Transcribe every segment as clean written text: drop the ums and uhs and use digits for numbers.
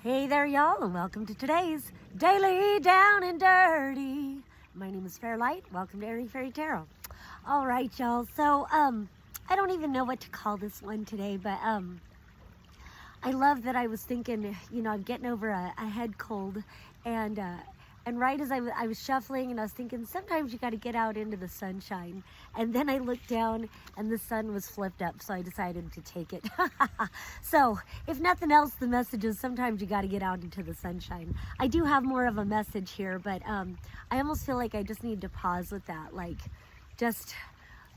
Hey there, y'all, and welcome to today's Daily Down and Dirty. My name is Fairlight. Welcome to Airy Fairy Tarot. All right, y'all. So, I don't even know what to call this one today, but I love that I was thinking, I'm getting over a head cold, and right as I was shuffling, and I was thinking, sometimes you got to get out into the sunshine. And then I looked down, and the sun was flipped up, so I decided to take it. So, if nothing else, the message is sometimes you got to get out into the sunshine. I do have more of a message here, but I almost feel like I just need to pause with that, like, just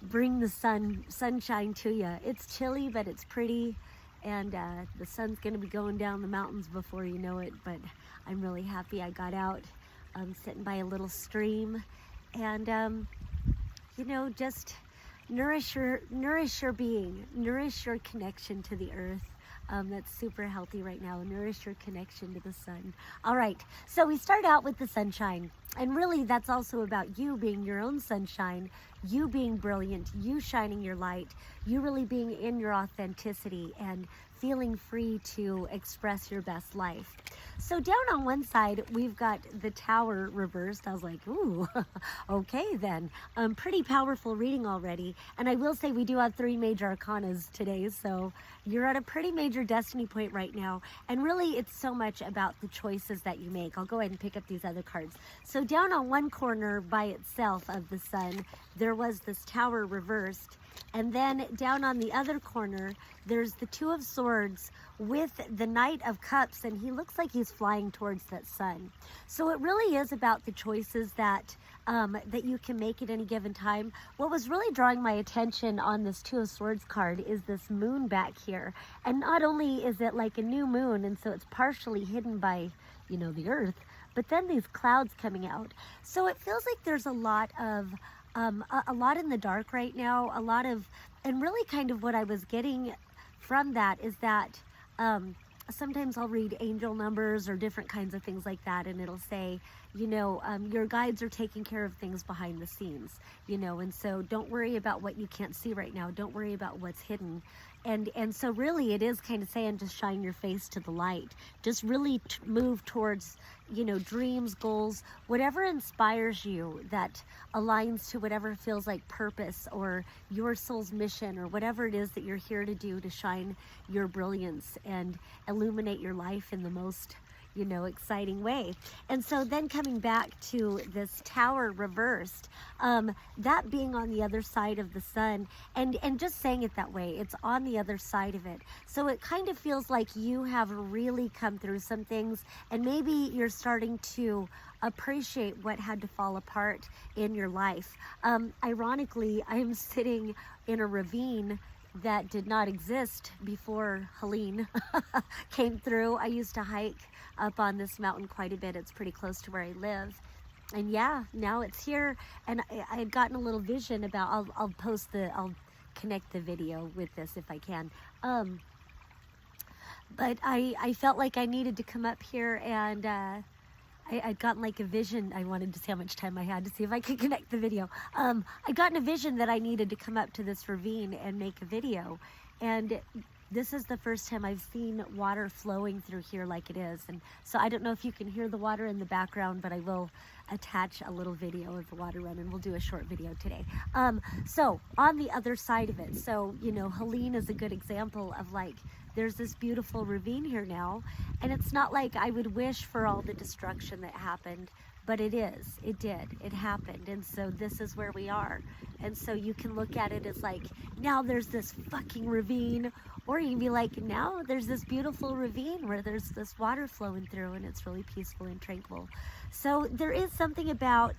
bring the sunshine to you. It's chilly, but it's pretty. And the sun's going to be going down the mountains before you know it, but I'm really happy I got out. I'm sitting by a little stream, and just nourish your being, nourish your connection to the earth. That's super healthy right now. Nourish your connection to the sun. All right, so we start out with the sunshine, and really that's also about you being your own sunshine, you being brilliant, you shining your light, you really being in your authenticity and feeling free to express your best life. So down on one side, we've got the Tower reversed. I was like, ooh, okay then. Pretty powerful reading already. And I will say we do have 3 major arcanas today, so you're at a pretty major destiny point right now. And really, it's so much about the choices that you make. I'll go ahead and pick up these other cards. So down on one corner by itself of the sun, there was this Tower reversed. And then down on the other corner, there's the Two of Swords with the Knight of Cups, and he looks like he's flying towards that sun. So it really is about the choices that you can make at any given time. What was really drawing my attention on this Two of Swords card is this moon back here. And not only is it like a new moon, and so it's partially hidden by, the earth, but then these clouds coming out. So it feels like there's a lot of a lot in the dark right now, and really kind of what I was getting from that is that sometimes I'll read angel numbers or different kinds of things like that, and it'll say, your guides are taking care of things behind the scenes, and so don't worry about what you can't see right now. Don't worry about what's hidden. And so really it is kind of saying, just shine your face to the light. Just really move towards, dreams, goals, whatever inspires you that aligns to whatever feels like purpose or your soul's mission or whatever it is that you're here to do to shine your brilliance and illuminate your life in the most exciting way. And so then coming back to this Tower reversed, that being on the other side of the sun, and just saying it that way, it's on the other side of it. So it kind of feels like you have really come through some things, and maybe you're starting to appreciate what had to fall apart in your life. Ironically, I'm sitting in a ravine that did not exist before Helene came through. I used to hike up on this mountain quite a bit. It's pretty close to where I live. And yeah, now it's here. And I had gotten a little vision about, I'll connect the video with this if I can. But I felt like I needed to come up here, and I'd gotten like a vision. I wanted to see how much time I had to see if I could connect the video. I'd gotten a vision that I needed to come up to this ravine and make a video. And this is the first time I've seen water flowing through here like it is. And so I don't know if you can hear the water in the background, but I will attach a little video of the water running. We'll do a short video today. So on the other side of it, so, Helene is a good example of like, there's this beautiful ravine here now, and it's not like I would wish for all the destruction that happened, but it happened, and so this is where we are. And so you can look at it as like, now there's this fucking ravine, or you can be like, now there's this beautiful ravine where there's this water flowing through, and it's really peaceful and tranquil. So there is something about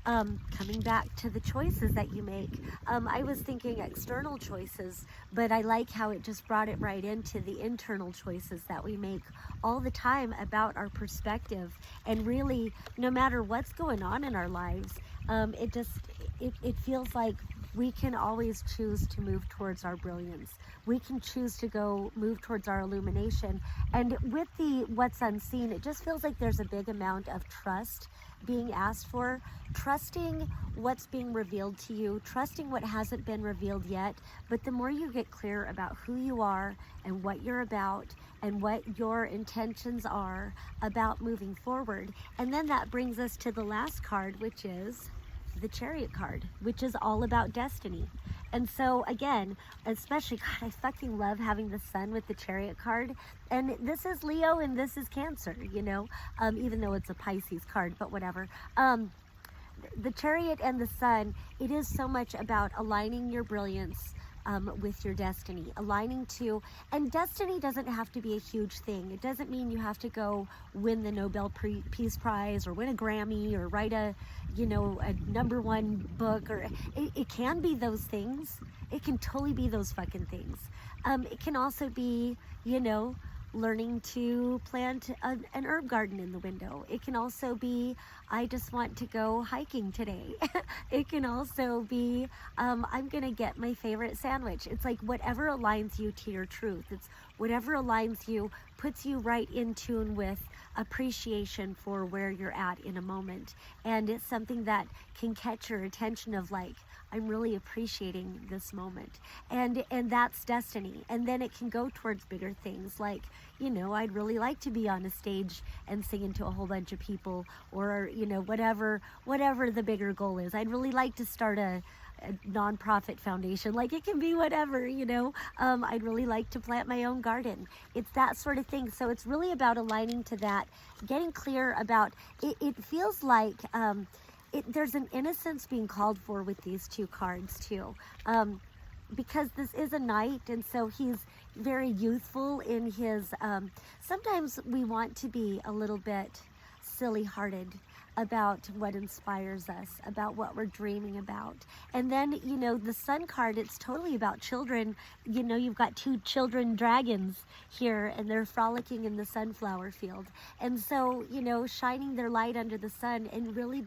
coming back to the choices that you make. I was thinking external choices, but I like how it just brought it right into the internal choices that we make all the time about our perspective. And really, no matter what's going on in our lives, it feels like we can always choose to move towards our brilliance. We can choose to move towards our illumination. And with the what's unseen, it just feels like there's a big amount of trust being asked for, trusting what's being revealed to you, trusting what hasn't been revealed yet. But the more you get clear about who you are and what you're about and what your intentions are about moving forward. And then that brings us to the last card, which is the Chariot card, which is all about destiny. And so again, especially, God, I fucking love having the sun with the Chariot card. And this is Leo and this is Cancer, you know, even though it's a Pisces card, but whatever. The Chariot and the sun, it is so much about aligning your brilliance with your destiny, aligning to, and destiny doesn't have to be a huge thing. It doesn't mean you have to go win the Nobel Peace Prize or win a Grammy or write a, you know, a #1 book, or it can be those things. It can totally be those fucking things. It can also be, you know, learning to plant an herb garden in the window. It can also be, I just want to go hiking today. It can also be, I'm gonna get my favorite sandwich. It's like whatever aligns you to your truth. It's whatever aligns you, puts you right in tune with appreciation for where you're at in a moment. And it's something that can catch your attention of like, I'm really appreciating this moment. And that's destiny. And then it can go towards bigger things like, you know, I'd really like to be on a stage and singing to a whole bunch of people, or, you know, whatever the bigger goal is. I'd really like to start a nonprofit foundation. Like, it can be whatever, you know. I'd really like to plant my own garden. It's that sort of thing. So it's really about aligning to that, getting clear about it. It feels like there's an innocence being called for with these two cards too, because this is a knight, and so he's very youthful in his, sometimes we want to be a little bit silly-hearted about what inspires us, about what we're dreaming about. And then, you know, the sun card, it's totally about children. You know, you've got two children dragons here, and they're frolicking in the sunflower field. And so, you know, shining their light under the sun and really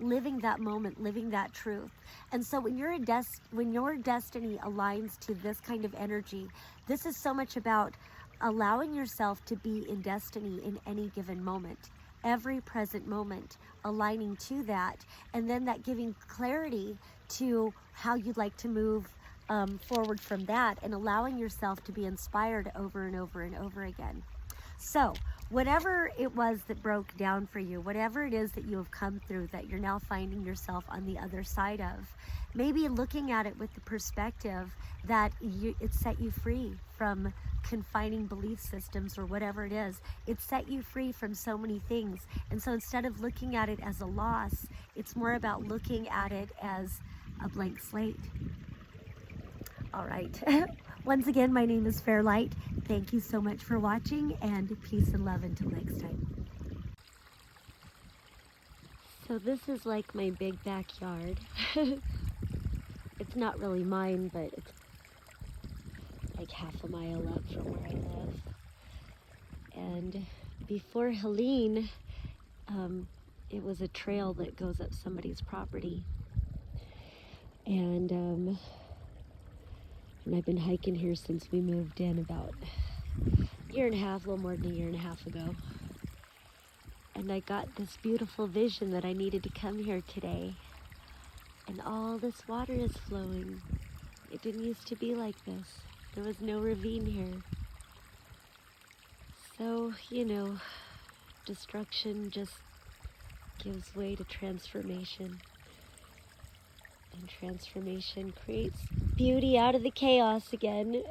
living that moment, living that truth. And so when your destiny aligns to this kind of energy, this is so much about allowing yourself to be in destiny in any given moment. Every present moment, aligning to that, and then that giving clarity to how you'd like to move forward from that, and allowing yourself to be inspired over and over and over again. So whatever it was that broke down for you, whatever it is that you have come through that you're now finding yourself on the other side of, maybe looking at it with the perspective that it set you free from confining belief systems or whatever it is. It set you free from so many things. And so instead of looking at it as a loss, it's more about looking at it as a blank slate. All right. Once again, my name is Fairlight. Thank you so much for watching, and peace and love until next time. So this is like my big backyard. It's not really mine, but it's like half a mile up from where I live. And before Helene, it was a trail that goes up somebody's property. And I've been hiking here since we moved in about a year and a half, a little more than a year and a half ago. And I got this beautiful vision that I needed to come here today. And all this water is flowing. It didn't used to be like this. There was no ravine here. So, you know, destruction just gives way to transformation. And transformation creates beauty out of the chaos again.